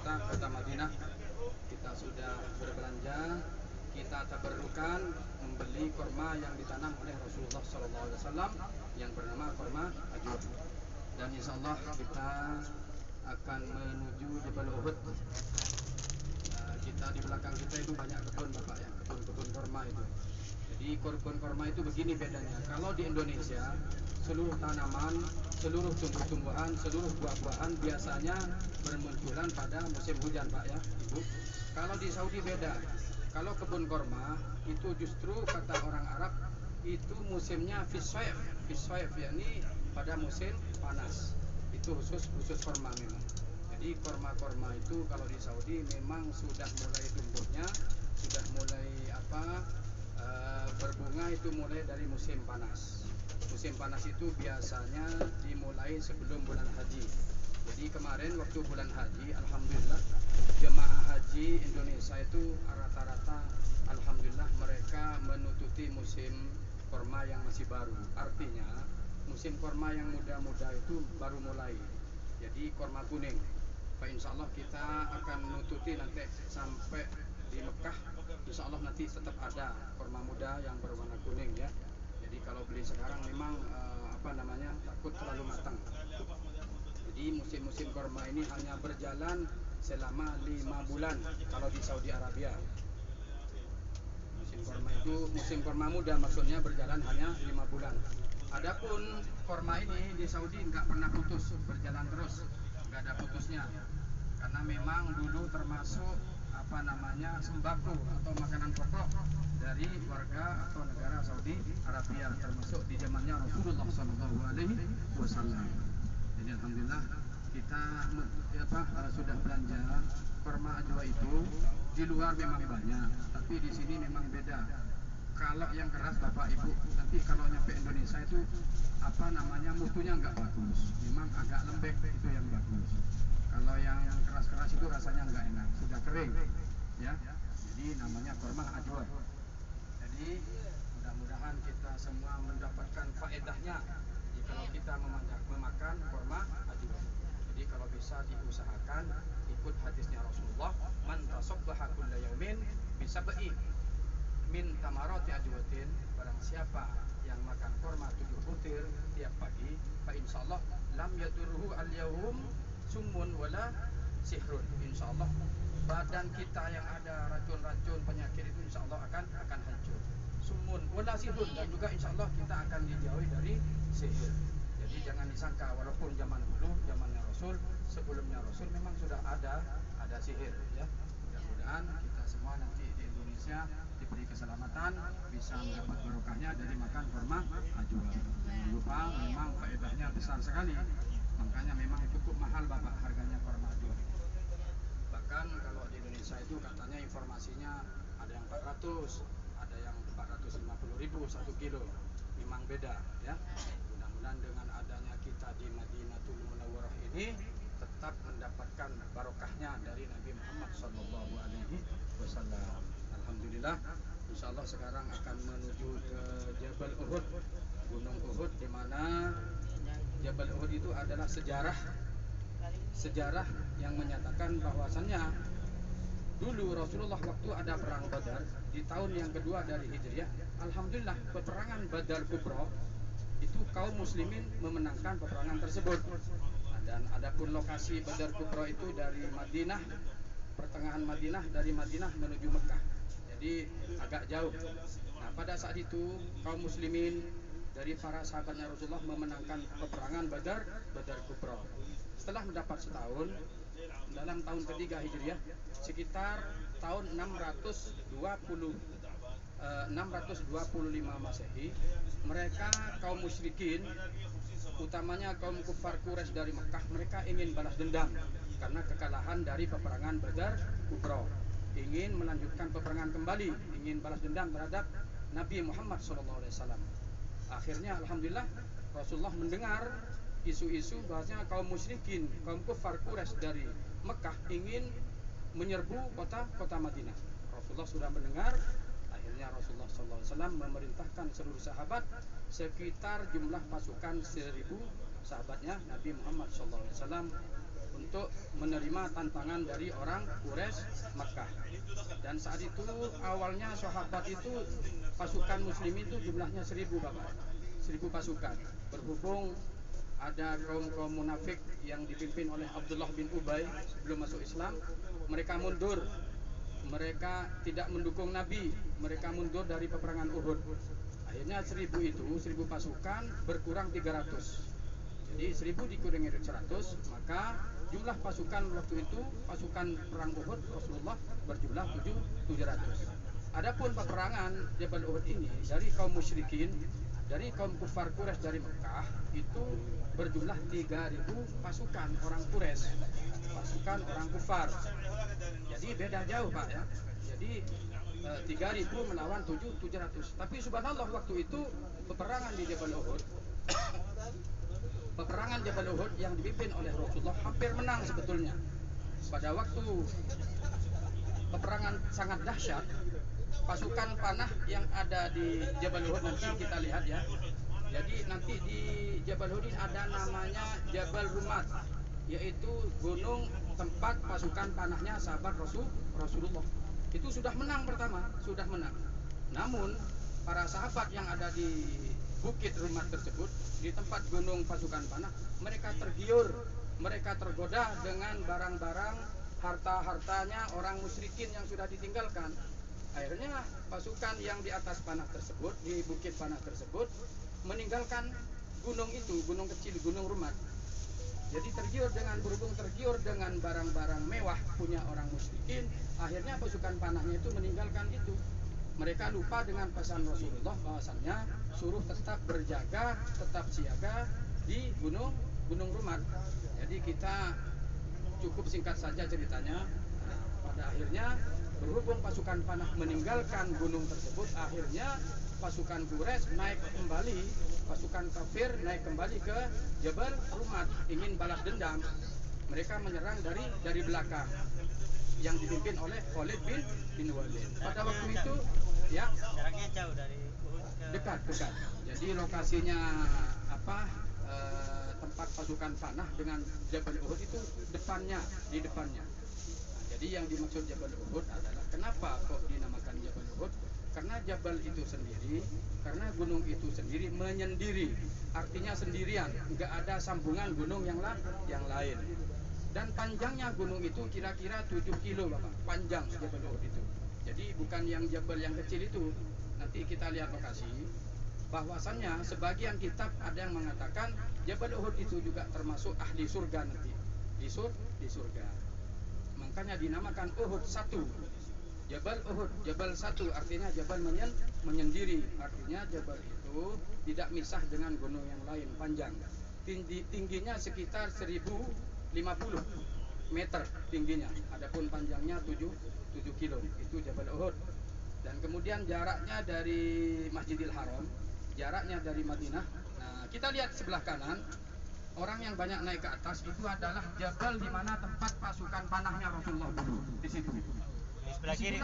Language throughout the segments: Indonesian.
kota Madinah. Kita sudah berbelanja, kita tabarrukan membeli kurma yang ditanam oleh Rasulullah SAW yang bernama kurma ajwa. Dan insya Allah kita akan menuju Jabal Uhud. Kita di belakang kita itu banyak kebun Bapak ya, kebun-kebun kurma itu. Jadi kebun kurma itu begini bedanya. Kalau di Indonesia seluruh tanaman, seluruh tumbuh-tumbuhan, seluruh buah-buahan biasanya bermunculan pada musim hujan Pak ya Ibu. Kalau di Saudi beda. Kalau kebun kurma itu justru kata orang Arab itu musimnya fiswaif yakni pada musim panas. Itu khusus kurma memang. Jadi kurma-kurma itu kalau di Saudi memang sudah mulai tumbuhnya, sudah mulai berbunga itu mulai dari musim panas. Musim panas itu biasanya dimulai sebelum bulan haji. Jadi kemarin waktu bulan haji, alhamdulillah jemaah haji Indonesia itu rata-rata alhamdulillah mereka menutupi musim kurma yang masih baru. Artinya musim kurma yang muda-muda itu baru mulai. Jadi kurma kuning. Pak insya Allah kita akan menutupi nanti sampai di Mekah. Insya Allah nanti tetap ada kurma muda yang berwarna kuning ya. Jadi kalau beli sekarang memang takut terlalu matang. Jadi musim-musim kurma ini hanya berjalan selama 5 bulan kalau di Saudi Arabia. Musim kurma itu musim kurma muda maksudnya berjalan hanya 5 bulan. Adapun kurma ini di Saudi nggak pernah putus, berjalan terus, nggak ada putusnya. Karena memang dulu termasuk sembako atau makanan pokok dari warga atau negara Saudi Arabia, termasuk di zamannya Rasulullah SAW. Jadi alhamdulillah kita sudah belanja kurma ajwa itu. Di luar memang banyak, tapi di sini memang beda. Kalau yang keras Bapak Ibu, nanti kalau nyampe Indonesia itu mutunya nggak bagus, memang agak lembek itu yang bagus. Kalau yang keras-keras itu rasanya nggak enak, sudah kering ya. Jadi namanya kurma ajwa. Jadi mudah-mudahan kita semua mendapatkan faedahnya kalau kita memakan kurma ajwa. Jadi kalau bisa diusahakan ikut hadisnya Rasulullah, man tasabbaha kulla yaumin bisab'i min tamarati ajwatin, barang siapa yang makan kurma 7 butir tiap pagi, fa insyaallah lam yadurruhu al-yawm summun wala sihrun. Insyaallah badan kita yang ada racun-racun penyakit itu insyaallah akan hancur. Summun wala sihrun, dan juga insyaallah kita akan dijauhi dari sihir. Jadi jangan disangka walaupun zaman dulu, zamannya Rasul, sebelumnya Rasul memang sudah ada sihir ya. Mudah-mudahan kita semua nanti di Indonesia diberi keselamatan, bisa mendapat barokahnya dari makan kurma ajwa. Jangan lupa memang faedahnya besar sekali. Makanya memang cukup mahal Bapak harganya kurma ajwa. Bahkan kalau di Indonesia itu katanya informasinya ada yang 400, ada yang 450.000 1 kilo. Memang beda ya. Mudah-mudahan dengan adanya kita di Madinatul Munawwarah ini tetap mendapatkan barokahnya dari Nabi Muhammad SAW. Alhamdulillah, insyaallah sekarang akan menuju ke Jabal Uhud, Gunung Uhud, di mana Jabal Uhud itu adalah sejarah yang menyatakan bahwasannya dulu Rasulullah waktu ada perang Badar di tahun yang kedua dari Hijriah, alhamdulillah peperangan Badar Kubra itu kaum muslimin memenangkan peperangan tersebut. Dan adapun lokasi Badar Kubra itu dari Madinah, pertengahan Madinah, dari Madinah menuju Mekah. Jadi agak jauh. Nah, pada saat itu kaum muslimin dari para sahabatnya Rasulullah memenangkan peperangan Badar Kubra. Setelah mendapat setahun, dalam tahun ketiga Hijriah, sekitar tahun 625 Masehi, mereka kaum musyrikin, utamanya kaum kufar Quraisy dari Mekah, mereka ingin balas dendam karena kekalahan dari peperangan Badar Kubra. Ingin melanjutkan peperangan kembali, ingin balas dendam terhadap Nabi Muhammad SAW. Akhirnya alhamdulillah Rasulullah mendengar isu-isu bahwasanya kaum musyrikin, kaum kufar Quraisy dari Mekah ingin menyerbu kota Madinah. Rasulullah sudah mendengar. Akhirnya Rasulullah SAW memerintahkan seluruh sahabat, sekitar jumlah pasukan 1000 sahabatnya Nabi Muhammad SAW untuk menerima tantangan dari orang Quraisy Makkah. Dan saat itu awalnya sahabat itu pasukan muslim itu jumlahnya 1000 Bapak. 1000 pasukan. Berhubung ada kaum munafik yang dipimpin oleh Abdullah bin Ubay sebelum masuk Islam, mereka mundur. Mereka tidak mendukung Nabi, mereka mundur dari peperangan Uhud. Akhirnya 1000 itu, 1000 pasukan berkurang 300. Jadi 1000 dikurangi 100, maka jumlah pasukan waktu itu, pasukan perang Uhud Rasulullah berjumlah 700. Adapun peperangan Jabal Uhud ini dari kaum musyrikin, dari kaum kufar Quraisy dari Mekah itu berjumlah 3000 pasukan orang Quraisy, pasukan orang kufar. Jadi beda jauh Pak ya. Jadi 3000 melawan 700. Tapi subhanallah waktu itu peperangan di Jabal Uhud peperangan Jabal Uhud yang dipimpin oleh Rasulullah hampir menang sebetulnya. Pada waktu peperangan sangat dahsyat, pasukan panah yang ada di Jabal Uhud nanti kita lihat ya. Jadi nanti di Jabal Uhud ini ada namanya Jabal Rumat, yaitu gunung tempat pasukan panahnya sahabat Rasulullah. Itu sudah menang pertama, sudah menang. Namun para sahabat yang ada di Bukit Rumat tersebut, di tempat gunung pasukan panah, mereka tergiur, mereka tergoda dengan barang-barang harta-hartanya orang musyrikin yang sudah ditinggalkan. Akhirnya pasukan yang di atas panah tersebut, di bukit panah tersebut, meninggalkan gunung itu, gunung kecil, gunung Rumat. Jadi berhubung tergiur dengan barang-barang mewah punya orang musyrikin, akhirnya pasukan panahnya itu meninggalkan itu. Mereka lupa dengan pesan Rasulullah bahwasannya suruh tetap berjaga, tetap siaga di gunung Rumat. Jadi kita cukup singkat saja ceritanya. Pada akhirnya berhubung pasukan panah meninggalkan gunung tersebut, akhirnya pasukan Quraisy naik kembali, pasukan kafir naik kembali ke Jabal Rumat, ingin balas dendam. Mereka menyerang dari belakang yang dipimpin oleh Khalid bin Walid. Pada waktu itu ya jaraknya jauh dari dekat. Jadi lokasinya tempat pasukan panah dengan Jabal Uhud itu di depannya. Jadi yang dimaksud Jabal Uhud adalah kenapa kok dinamakan Jabal Uhud? Karena Jabal itu sendiri, karena gunung itu sendiri menyendiri, artinya sendirian, nggak ada sambungan gunung yang lain. Dan panjangnya gunung itu kira-kira 7 kilo Bapak, panjang Jabal Uhud itu. Jadi bukan yang Jabal yang kecil itu. Nanti kita lihat lokasi, bahwasannya sebagian kitab ada yang mengatakan Jabal Uhud itu juga termasuk ahli surga nanti, di surga. Makanya dinamakan Uhud 1. Jabal Uhud, Jabal 1 artinya Jabal menyendiri, artinya Jabal itu tidak misah dengan gunung yang lain, panjang. Tingginya sekitar 1050 meter tingginya, adapun panjangnya 7 kilo, itu Jabal Uhud. Dan kemudian jaraknya dari Masjidil Haram, jaraknya dari Madinah. Nah, kita lihat sebelah kanan, orang yang banyak naik ke atas itu adalah Jabal di mana tempat pasukan panahnya Rasulullah dulu, di situ. di sebelah kiri.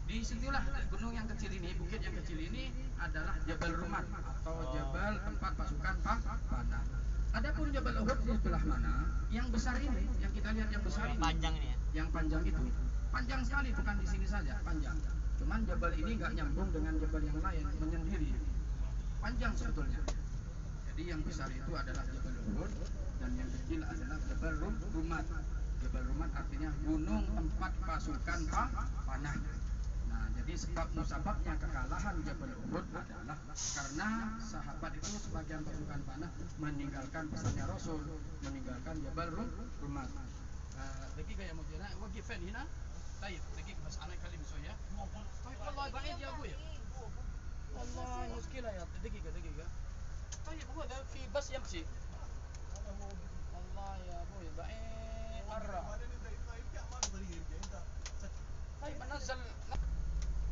Di situlah gunung yang kecil ini, bukit yang kecil ini adalah Jabal Rumat atau Jabal tempat pasukan panah. Adapun Jabal Uhud di sebelah mana? Yang besar ini, yang kita lihat yang besar ini. Panjang ini ya. Yang panjang itu, panjang sekali, bukan di sini saja, panjang. Cuman Jabal ini nggak nyambung dengan Jabal yang lain, menyendiri. Panjang sebetulnya. Jadi yang besar itu adalah Jabal Uhud dan yang kecil adalah Jabal Rumat. Jabal Rumat artinya gunung tempat pasukan panah. Nah, jadi sebabnya kekalahan Jabal Uhud adalah karena sahabat itu sebagian pasukan panah meninggalkan pesannya Rasul, meninggalkan Jabal Rumat. دقيقة يا مدير، وقف فين هنا؟ طيب دقيقة بس أنا أكلم شوية. طيب والله بعيد يا أبوي. والله مشكلة يا دقيقة. طيب هو ده في بس يمشي. والله يا أبوي بعيد مرة. طيب ننزل.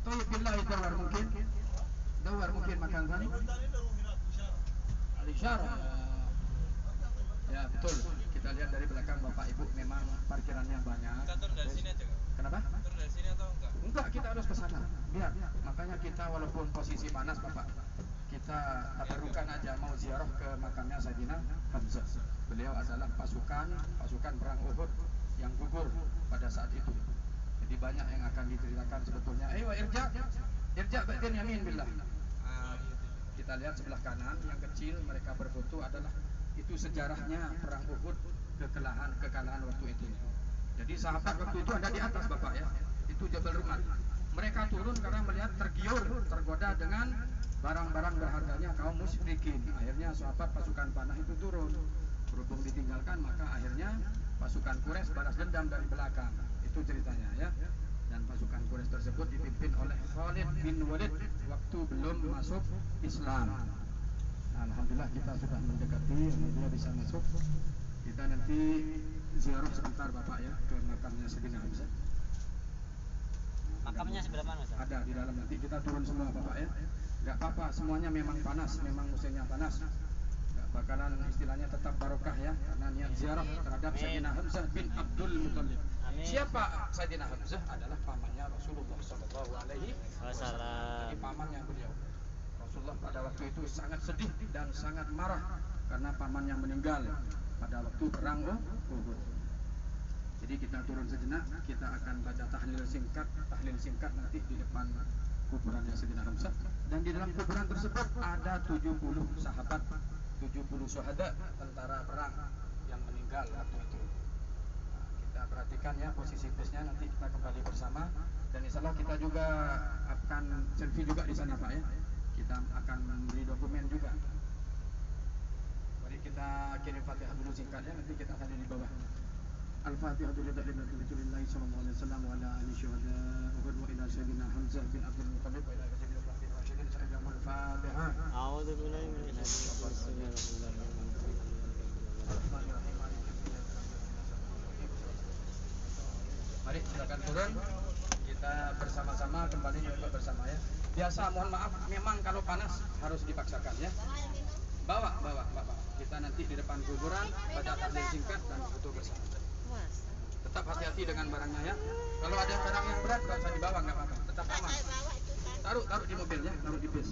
طيب بالله دور ممكن مكان ثاني. الإشارة. Ya betul, kita lihat dari belakang Bapak Ibu memang parkirannya banyak. Kita turun dari sini aja Kak? Kenapa? Turun dari sini atau enggak? Enggak, kita harus ke sana. Lihat, makanya kita walaupun posisi panas Bapak, kita kita tabarukan aja mau ziarah ke makamnya Sayyidina Hamzah. Beliau adalah pasukan perang Uhud yang gugur pada saat itu. Jadi banyak yang akan diceritakan sebetulnya. Ayo irja bagian yamin billah. Kita lihat sebelah kanan yang kecil mereka berfoto adalah itu sejarahnya perang Uhud, kekalahan waktu itu. Jadi sahabat waktu itu ada di atas Bapak ya. Itu Jabal Rumah. Mereka turun karena melihat tergoda dengan barang-barang berharganya kaum musyrikin. Akhirnya sahabat pasukan panah itu turun. Berhubung ditinggalkan maka akhirnya pasukan Quraisy balas dendam dari belakang. Itu ceritanya ya. Dan pasukan Quraisy tersebut dipimpin oleh Khalid bin Walid waktu belum masuk Islam. Nah, alhamdulillah kita sudah mendekati, alhamdulillah bisa masuk. Kita nanti ziarah sebentar Bapak ya ke makamnya Sayyidina Hamzah. Makamnya sebelah mana, Ustaz? Ada di dalam, nanti kita turun semua Bapak ya. Enggak apa-apa, semuanya memang panas, memang musimnya panas. Enggak bakalan istilahnya tetap barokah ya, karena niat ziarah terhadap Sayyidina Hamzah bin Abdul Muthalib. Siapa Sayyidina Hamzah? Adalah pamannya Rasulullah sallallahu alaihi wasallam. Jadi pamannya beliau. Rasulullah pada waktu itu sangat sedih dan sangat marah karena pamannya meninggal pada waktu perang Uhud. Jadi kita turun sejenak, kita akan baca tahlil singkat nanti di depan kuburannya Sayyidina Hamzah. Dan di dalam kuburan tersebut ada 70 sahabat, 70 syuhada tentara perang yang meninggal waktu itu. Nah, kita perhatikan ya posisi busnya, nanti kita kembali bersama. Dan insyaallah kita juga akan selfie juga di sana Pak ya. Kita akan memberi dokumen juga. Mari kita kirim Fatihah dulu singkatnya, nanti kita akan di bawah. Al-Fatihah lillahi sallallahu alaihi wasallam wa ala alihi syuhada wa ila sayyidina Hamzah bin Abdul Muthalib wa ila sayyidina Abdul Rashidin sa'idul Fatihah. A'udzu billahi minasyaitonir rajim. Mari silakan turun. Kita bersama-sama kembali juga bersama ya. Biasa mohon maaf memang kalau panas harus dipaksakan ya. Bawa. Kita nanti di depan kuburan baca tahlil singkat dan foto bersama. Tetap hati-hati dengan barangnya ya. Kalau ada barang yang berat nggak usah dibawa, nggak apa-apa. Tetap aman. Taruh di mobilnya, taruh di bis.